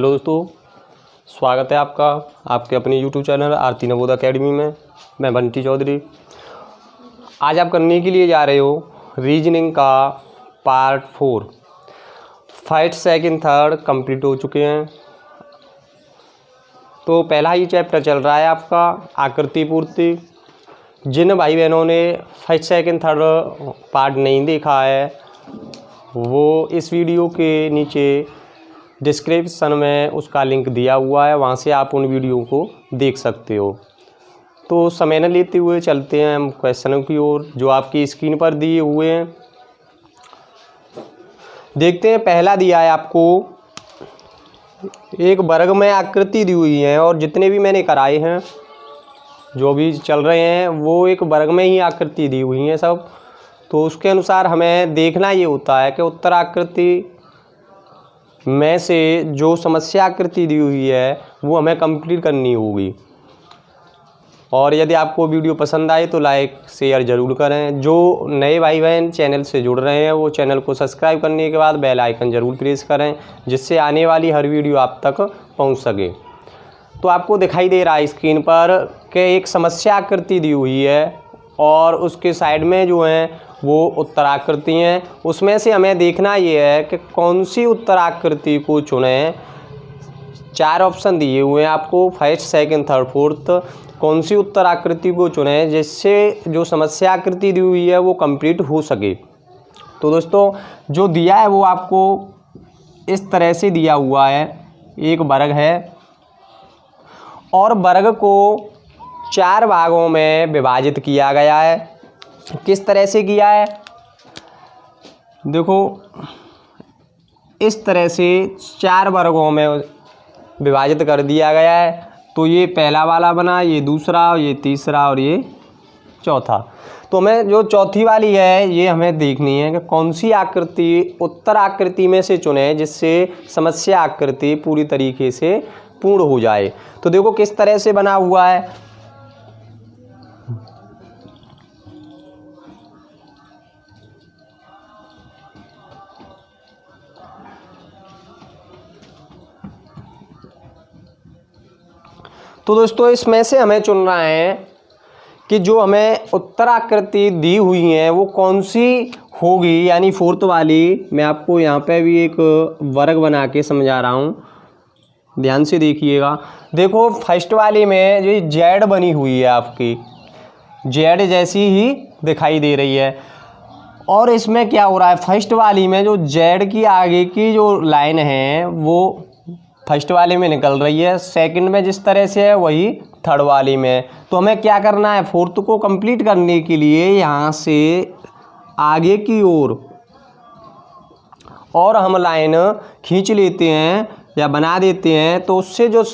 Hello दोस्तों, स्वागत है आपका आपके अपने यूट्यूब चैनल आरती नवोदय अकेडमी में। मैं बंटी चौधरी। आज आप करने के लिए जा रहे हो रीजनिंग का part 4। First second third complete हो चुके हैं। तो पहला ही चैप्टर चल रहा है आपका आकृति पूर्ति। जिन भाई बहनों ने फर्स्ट सेकंड थर्ड पार्ट नहीं देखा है वो इस वीडियो के नीचे डिस्क्रिप्शन में उसका लिंक दिया हुआ है, वहाँ से आप उन वीडियो को देख सकते हो। तो समय न लेते हुए चलते हैं हम क्वेश्चनों की ओर जो आपकी स्क्रीन पर दिए हुए हैं। देखते हैं, पहला दिया है आपको, एक वर्ग में आकृति दी हुई है और जितने भी मैंने कराए हैं जो भी चल रहे हैं वो एक वर्ग में ही आकृति दी हुई हैं सब। तो उसके अनुसार हमें देखना ये होता है कि उत्तर आकृति में से जो समस्या आकृति दी हुई है वो हमें कंप्लीट करनी होगी। और यदि आपको वीडियो पसंद आए तो लाइक शेयर ज़रूर करें। जो नए भाई बहन चैनल से जुड़ रहे हैं वो चैनल को सब्सक्राइब करने के बाद बेल आइकन ज़रूर प्रेस करें, जिससे आने वाली हर वीडियो आप तक पहुंच सके। तो आपको दिखाई दे रहा है स्क्रीन पर कि एक समस्या आकृति दी हुई है और उसके साइड में जो हैं वो उत्तर आकृति हैं। उसमें से हमें देखना ये है कि कौन सी उत्तर आकृति को चुनें। 4 ऑप्शन दिए हुए हैं आपको, फर्स्ट सेकंड थर्ड फोर्थ। कौन सी उत्तर आकृति को चुनें जिससे जो समस्या आकृति दी हुई है वो कंप्लीट हो सके। तो दोस्तों जो दिया है वो आपको इस तरह से दिया हुआ है। एक वर्ग है और वर्ग को 4 भागों में विभाजित किया गया है। किस तरह से किया है, देखो इस तरह से 4 वर्गों में विभाजित कर दिया गया है। तो ये पहला वाला बना, ये दूसरा, ये तीसरा और ये चौथा। तो हमें जो चौथी वाली है ये हमें देखनी है कि कौन सी आकृति उत्तर आकृति में से चुने जिससे समस्या आकृति पूरी तरीके से पूर्ण हो जाए। तो देखो किस तरह से बना हुआ है। तो दोस्तों इसमें से हमें चुनना है कि जो हमें उत्तर आकृति दी हुई है वो कौन सी होगी, यानी फोर्थ वाली। मैं आपको यहाँ पे भी एक वर्ग बना के समझा रहा हूँ, ध्यान से देखिएगा। देखो फर्स्ट वाली में जो जेड बनी हुई है आपकी, जेड जैसी ही दिखाई दे रही है। और इसमें क्या हो रहा है, फर्स्ट वाली में जो जेड की आगे की जो लाइन है वो फर्स्ट वाले में निकल रही है, सेकंड में जिस तरह से है वही थर्ड वाली में। तो हमें क्या करना है, फोर्थ को कंप्लीट करने के लिए यहाँ से आगे की ओर और हम लाइन खींच लेते हैं या बना देते हैं। तो उससे जो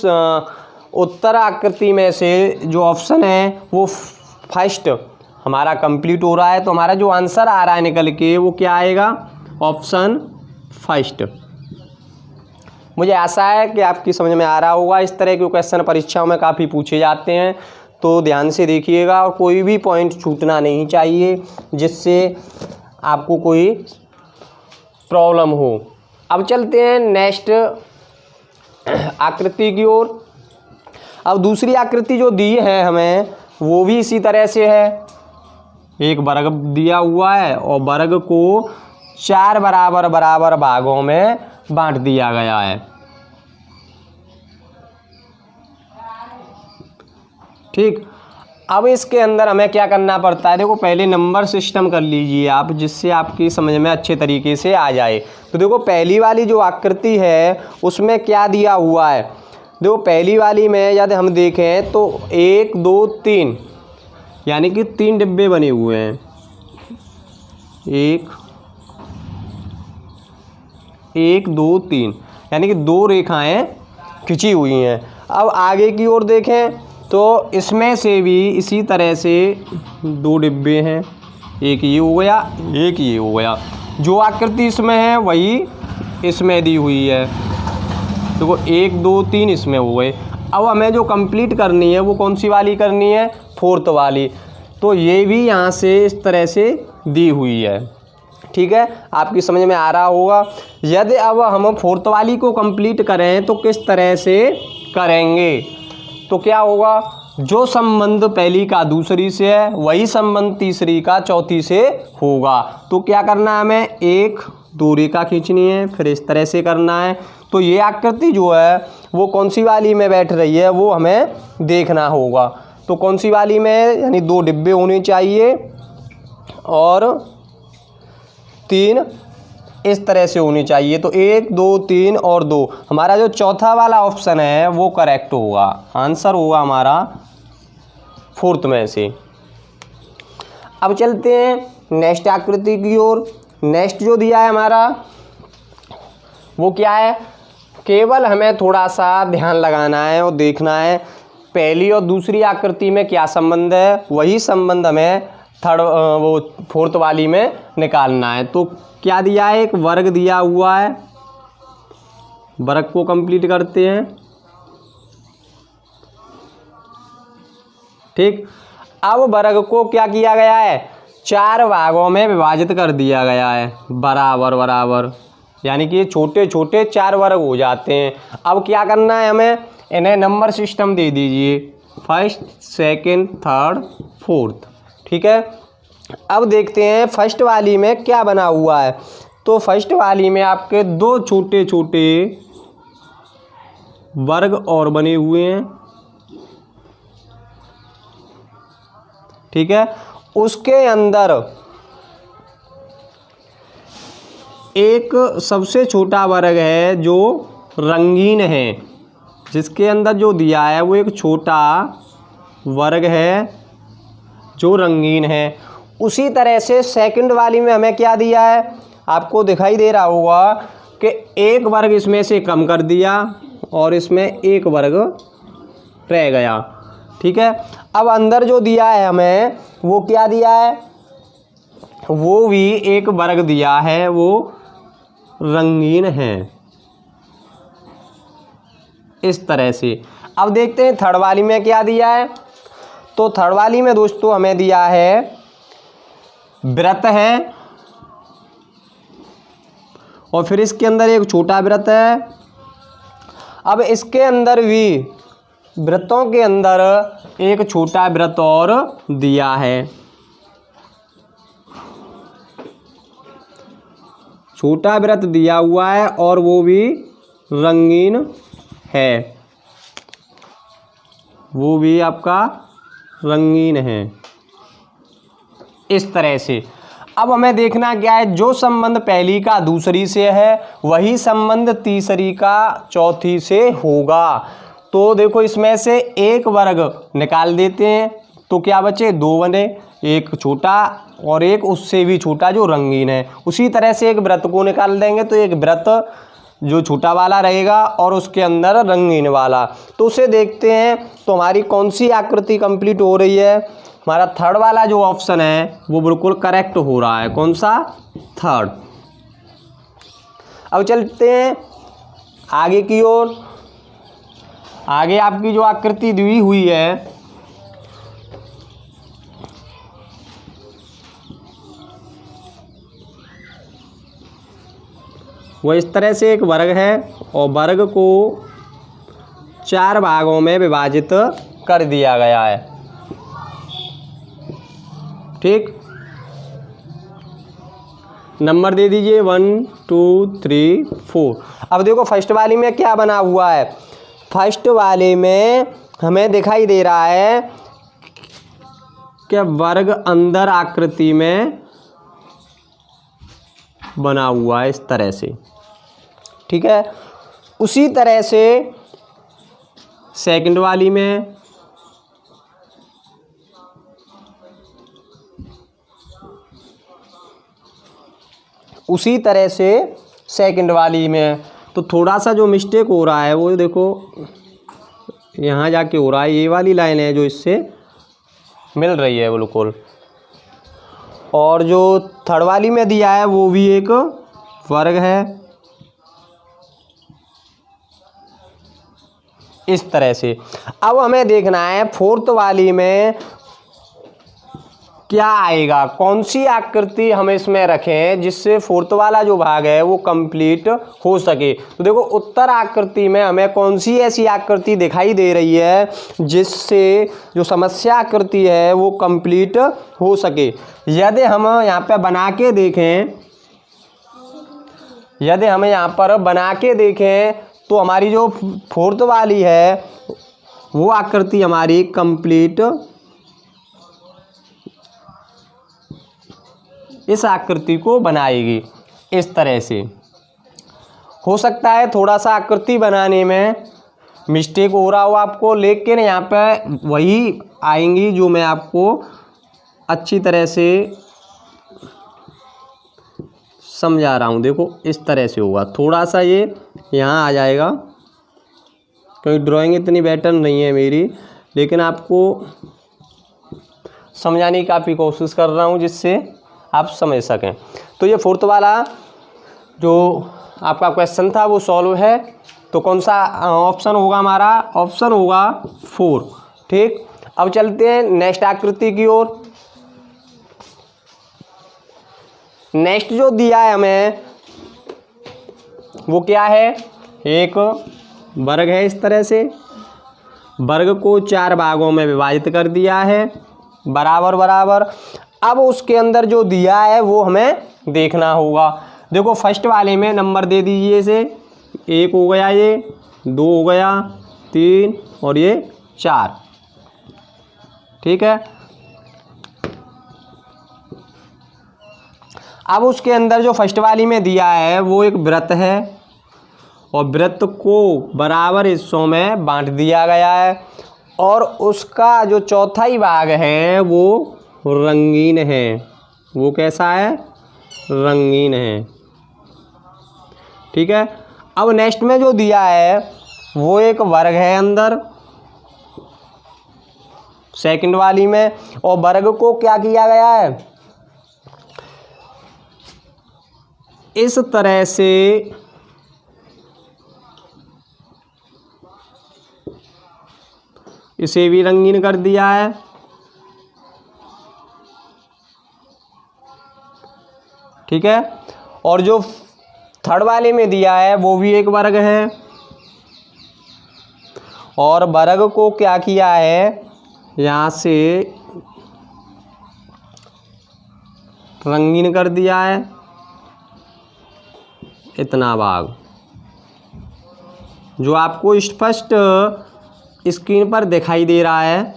उत्तर आकृति में से जो ऑप्शन है वो फर्स्ट हमारा कंप्लीट हो रहा है। तो हमारा जो आंसर आ रहा है निकल के वो क्या आएगा, ऑप्शन फर्स्ट। मुझे आशा है कि आपकी समझ में आ रहा होगा। इस तरह के क्वेश्चन परीक्षाओं में काफ़ी पूछे जाते हैं, तो ध्यान से देखिएगा और कोई भी पॉइंट छूटना नहीं चाहिए जिससे आपको कोई प्रॉब्लम हो। अब चलते हैं नेक्स्ट आकृति की ओर। अब दूसरी आकृति जो दी है हमें वो भी इसी तरह से है। एक वर्ग दिया हुआ है और वर्ग को 4 बराबर बराबर भागों में बांट दिया गया है। ठीक, अब इसके अंदर हमें क्या करना पड़ता है, देखो पहले नंबर सिस्टम कर लीजिए आप, जिससे आपकी समझ में अच्छे तरीके से आ जाए। तो देखो पहली वाली जो आकृति है उसमें क्या दिया हुआ है, देखो पहली वाली में यदि हम देखें तो 1 2 3 यानी कि 3 डिब्बे बने हुए हैं। 1 2 3 यानी कि 2 रेखाएं खिंची हुई हैं। अब आगे की ओर देखें तो इसमें से भी इसी तरह से 2 डिब्बे हैं, एक ये हो गया एक ये हो गया। जो आकृति इसमें है वही इसमें दी हुई है। देखो 1 2 3 इसमें हो गए। अब हमें जो कंप्लीट करनी है वो कौन सी वाली करनी है, फोर्थ वाली। तो ये भी यहाँ से इस तरह से दी हुई है। ठीक है, आपकी समझ में आ रहा होगा। यदि अब हम फोर्थ वाली को कंप्लीट करें तो किस तरह से करेंगे, तो क्या होगा, जो संबंध पहली का दूसरी से है वही संबंध तीसरी का चौथी से होगा। तो क्या करना है, हमें एक दो रेखा खींचनी है, फिर इस तरह से करना है। तो ये आकृति जो है वो कौन सी वाली में बैठ रही है वो हमें देखना होगा। तो कौन सी वाली में, यानी दो डिब्बे होने चाहिए और तीन इस तरह से होनी चाहिए। तो एक दो तीन और दो, हमारा जो चौथा वाला ऑप्शन है वो करेक्ट होगा, आंसर होगा हमारा फोर्थ में से। अब चलते हैं नेक्स्ट आकृति की ओर। नेक्स्ट जो दिया है हमारा वो क्या है, केवल हमें थोड़ा सा ध्यान लगाना है और देखना है पहली और दूसरी आकृति में क्या संबंध है, वही संबंध हमें फोर्थ वाली में निकालना है। तो क्या दिया है, एक वर्ग दिया हुआ है, वर्ग को कंप्लीट करते हैं। ठीक, अब वर्ग को क्या किया गया है, चार भागों में विभाजित कर दिया गया है, बराबर बराबर, यानी कि छोटे छोटे चार वर्ग हो जाते हैं। अब क्या करना है, हमें इन्हें नंबर सिस्टम दे दीजिए, फर्स्ट सेकंड थर्ड फोर्थ। ठीक है, अब देखते हैं फर्स्ट वाली में क्या बना हुआ है। तो फर्स्ट वाली में आपके दो छोटे छोटे वर्ग और बने हुए हैं। ठीक है, उसके अंदर एक सबसे छोटा वर्ग है जो रंगीन है, जिसके अंदर जो दिया है वो एक छोटा वर्ग है जो रंगीन है। उसी तरह से सेकंड वाली में हमें क्या दिया है, आपको दिखाई दे रहा होगा कि एक वर्ग इसमें से कम कर दिया और इसमें एक वर्ग रह गया। ठीक है, अब अंदर जो दिया है हमें वो क्या दिया है, वो भी एक वर्ग दिया है, वो रंगीन है, इस तरह से। अब देखते हैं थर्ड वाली में क्या दिया है। तो थर्ड वाली में दोस्तों हमें दिया है वृत्त है और फिर इसके अंदर एक छोटा वृत्त है। अब इसके अंदर भी वृत्तों के अंदर एक छोटा वृत्त और दिया है, छोटा वृत्त दिया हुआ है और वो भी रंगीन है, वो भी आपका रंगीन है, इस तरह से। अब हमें देखना क्या है, जो संबंध पहली का दूसरी से है वही संबंध तीसरी का चौथी से होगा। तो देखो इसमें से एक वर्ग निकाल देते हैं तो क्या बचे, दो बने, एक छोटा और एक उससे भी छोटा जो रंगीन है। उसी तरह से एक वृत्त को निकाल देंगे तो एक वृत्त जो छोटा वाला रहेगा और उसके अंदर रंगीन वाला। तो उसे देखते हैं तो हमारी कौन सी आकृति कंप्लीट हो रही है। हमारा थर्ड वाला जो ऑप्शन है वो बिल्कुल करेक्ट हो रहा है, कौन सा, थर्ड। अब चलते हैं आगे की ओर। आगे आपकी जो आकृति दी हुई है वो इस तरह से एक वर्ग है और वर्ग को चार भागों में विभाजित कर दिया गया है। ठीक, नंबर दे दीजिए 1 2 3 4। अब देखो फर्स्ट वाली में क्या बना हुआ है, फर्स्ट वाले में हमें दिखाई दे रहा है कि वर्ग अंदर आकृति में बना हुआ है, इस तरह से। ठीक है, उसी तरह से सेकंड वाली में, उसी तरह से सेकंड वाली में। तो थोड़ा सा जो मिस्टेक हो रहा है वो देखो यहाँ जाके हो रहा है, ये वाली लाइन है जो इससे मिल रही है बिल्कुल। और जो थर्ड वाली में दिया है वो भी एक वर्ग है, इस तरह से। अब हमें देखना है फोर्थ वाली में क्या आएगा, कौन सी आकृति हम इसमें रखें जिससे फोर्थ वाला जो भाग है वो कंप्लीट हो सके। तो देखो उत्तर आकृति में हमें कौन सी ऐसी आकृति दिखाई दे रही है जिससे जो समस्या आकृति है वो कंप्लीट हो सके। यदि हम यहाँ पे बना के देखें, यदि हम यहाँ पर बना के देखें तो हमारी जो फोर्थ वाली है वो आकृति हमारी कंप्लीट इस आकृति को बनाएगी। इस तरह से हो सकता है थोड़ा सा आकृति बनाने में मिस्टेक हो रहा हो आपको, लेकिन यहाँ पे वही आएंगी जो मैं आपको अच्छी तरह से समझा रहा हूँ। देखो इस तरह से होगा, थोड़ा सा ये यहाँ आ जाएगा क्योंकि ड्राइंग इतनी बेटर नहीं है मेरी, लेकिन आपको समझाने की काफ़ी कोशिश कर रहा हूँ जिससे आप समझ सकें। तो ये फोर्थ वाला जो आपका क्वेश्चन था वो सॉल्व है। तो कौन सा ऑप्शन होगा हमारा, ऑप्शन होगा 4। ठीक, अब चलते हैं नेक्स्ट आकृति की ओर। नेक्स्ट जो दिया है हमें वो क्या है, एक वर्ग है। इस तरह से वर्ग को 4 भागों में विभाजित कर दिया है बराबर बराबर। अब उसके अंदर जो दिया है वो हमें देखना होगा। देखो फर्स्ट वाले में नंबर दे दीजिए, इसे 1 हो गया, ये 2 हो गया, 3 और ये 4। ठीक है, अब उसके अंदर जो फर्स्ट वाली में दिया है वो एक वृत्त है और वृत्त को बराबर हिस्सों में बांट दिया गया है और उसका जो चौथा ही भाग है वो रंगीन है। वो कैसा है, रंगीन है। ठीक है, अब नेक्स्ट में जो दिया है वो एक वर्ग है अंदर सेकंड वाली में, और वर्ग को क्या किया गया है, इस तरह से इसे भी रंगीन कर दिया है। ठीक है, और जो थर्ड वाले में दिया है वो भी एक वर्ग है और वर्ग को क्या किया है, यहाँ से रंगीन कर दिया है इतना भाग, जो आपको स्पष्ट स्क्रीन पर दिखाई दे रहा है।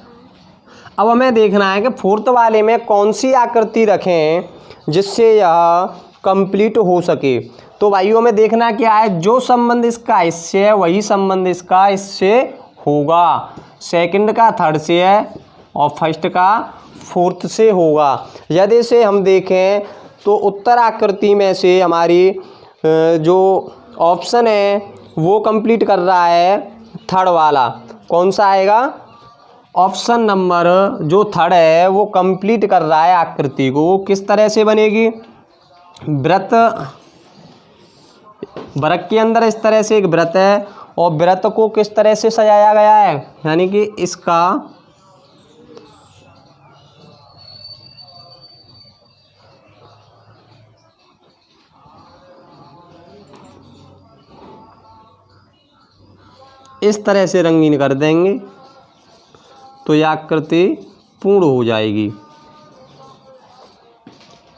अब हमें देखना है कि फोर्थ वाले में कौन सी आकृति रखें जिससे यह कंप्लीट हो सके। तो भाइयों में देखना क्या है, जो संबंध इसका इससे है वही संबंध इसका इससे होगा। सेकंड का थर्ड से है और फर्स्ट का फोर्थ से होगा। यदि से हम देखें तो उत्तर आकृति में से हमारी जो ऑप्शन है वो कंप्लीट कर रहा है थर्ड वाला। कौन सा आएगा, ऑप्शन नंबर जो थर्ड है वो कंप्लीट कर रहा है आकृति को। किस तरह से बनेगी, वृत्त, वर्ग के अंदर इस तरह से एक वृत्त है और वृत्त को किस तरह से सजाया गया है, यानी कि इसका इस तरह से रंगीन कर देंगे तो यह आकृति पूर्ण हो जाएगी।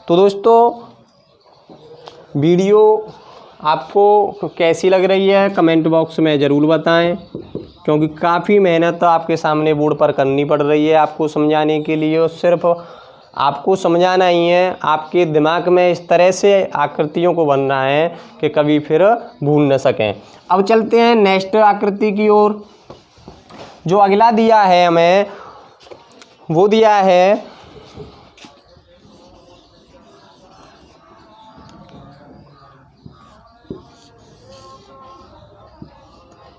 तो दोस्तों वीडियो आपको कैसी लग रही है कमेंट बॉक्स में ज़रूर बताएं, क्योंकि काफ़ी मेहनत आपके सामने बोर्ड पर करनी पड़ रही है आपको समझाने के लिए, और सिर्फ आपको समझाना ही है, आपके दिमाग में इस तरह से आकृतियों को बनना है कि कभी फिर भूल न सकें। अब चलते हैं नेक्स्ट आकृति की ओर। जो अगला दिया है हमें वो दिया है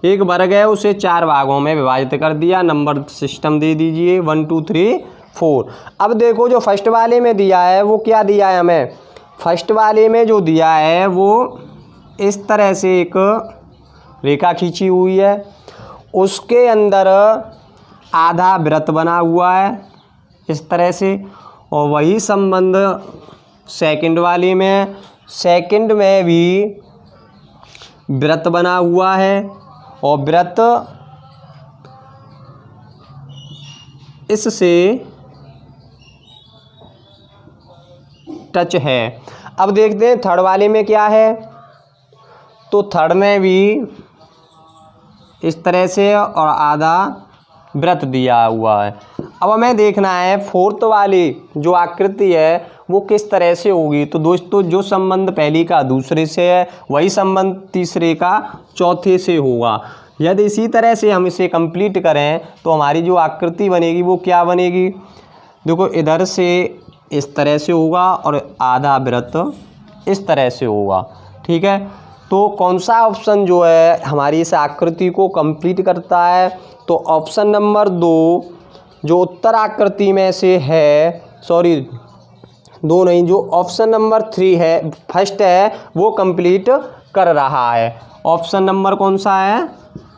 एक वर्ग है, उसे 4 भागों में विभाजित कर दिया। नंबर सिस्टम दे दीजिए 1 2 3 4। अब देखो जो फर्स्ट वाले में दिया है वो क्या दिया है हमें, फर्स्ट वाले में जो दिया है वो इस तरह से एक रेखा खींची हुई है, उसके अंदर आधा वृत्त बना हुआ है इस तरह से, और वही संबंध सेकंड वाले में, सेकंड में भी वृत्त बना हुआ है और वृत्त इससे टच है। अब देखते हैं थर्ड वाले में क्या है। तो थर्ड में भी इस तरह से और आधा वृत्त दिया हुआ है। अब हमें देखना है फोर्थ वाली जो आकृति है वो किस तरह से होगी। तो दोस्तों जो संबंध पहली का दूसरे से है वही संबंध तीसरे का चौथे से होगा। यदि इसी तरह से हम इसे कंप्लीट करें तो हमारी जो आकृति बनेगी वो क्या बनेगी। देखो इधर से इस तरह से होगा और आधा वृत्त इस तरह से होगा। ठीक है, तो कौन सा ऑप्शन जो है हमारी इस आकृति को कंप्लीट करता है। तो ऑप्शन नंबर 2 जो उत्तर आकृति में से है, सॉरी 2 नहीं, जो ऑप्शन नंबर 3 है, फर्स्ट है, वो कंप्लीट कर रहा है। ऑप्शन नंबर कौन सा है,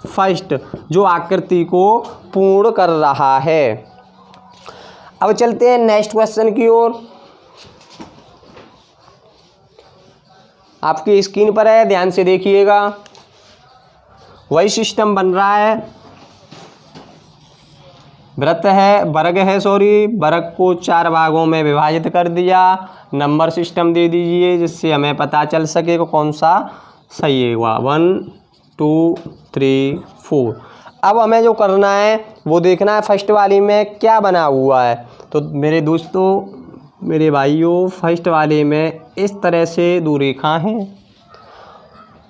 फर्स्ट, जो आकृति को पूर्ण कर रहा है। अब चलते हैं नेक्स्ट क्वेश्चन की ओर। आपकी स्क्रीन पर है, ध्यान से देखिएगा। वही सिस्टम बन रहा है, वृत्त है, वर्ग है, सॉरी वर्ग को 4 भागों में विभाजित कर दिया। नंबर सिस्टम दे दीजिए जिससे हमें पता चल सके कि कौन सा सही होगा। 1 2 3 4। अब हमें जो करना है वो देखना है फर्स्ट वाली में क्या बना हुआ है। तो मेरे दोस्तों, मेरे भाइयों, फर्स्ट वाले में इस तरह से 2 रेखा हैं।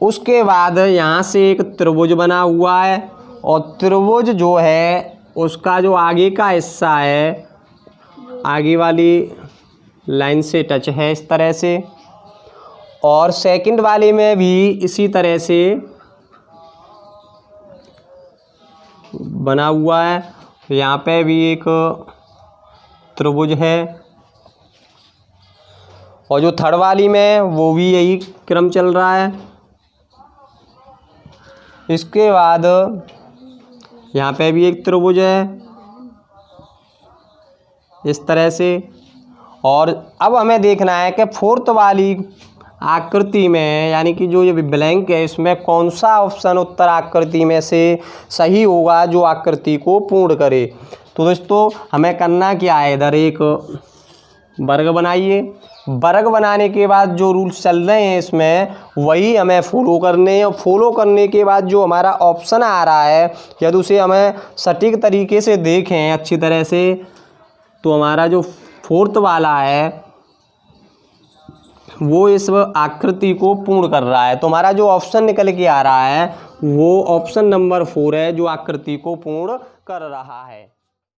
उसके बाद यहाँ से एक त्रिभुज बना हुआ है और त्रिभुज जो है उसका जो आगे का हिस्सा है आगे वाली लाइन से टच है इस तरह से। और सेकंड वाले में भी इसी तरह से बना हुआ है। यहाँ पे भी एक त्रिभुज है और जो थर्ड वाली में वो भी यही क्रम चल रहा है। इसके बाद यहाँ पे भी एक त्रिभुज है इस तरह से। और अब हमें देखना है कि फोर्थ वाली आकृति में, यानी कि जो ये ब्लैंक है, इसमें कौन सा ऑप्शन उत्तर आकृति में से सही होगा जो आकृति को पूर्ण करे। तो दोस्तों हमें करना क्या है, इधर एक वर्ग बनाइए। वर्ग बनाने के बाद जो रूल्स चल रहे हैं इसमें वही हमें फॉलो करने हैं। और फॉलो करने के बाद जो हमारा ऑप्शन आ रहा है यदि उसे हमें सटीक तरीके से देखें अच्छी तरह से, तो हमारा जो फोर्थ वाला है वो इस आकृति को पूर्ण कर रहा है। तो हमारा जो ऑप्शन निकल के आ रहा है वो ऑप्शन नंबर 4 है जो आकृति को पूर्ण कर रहा है।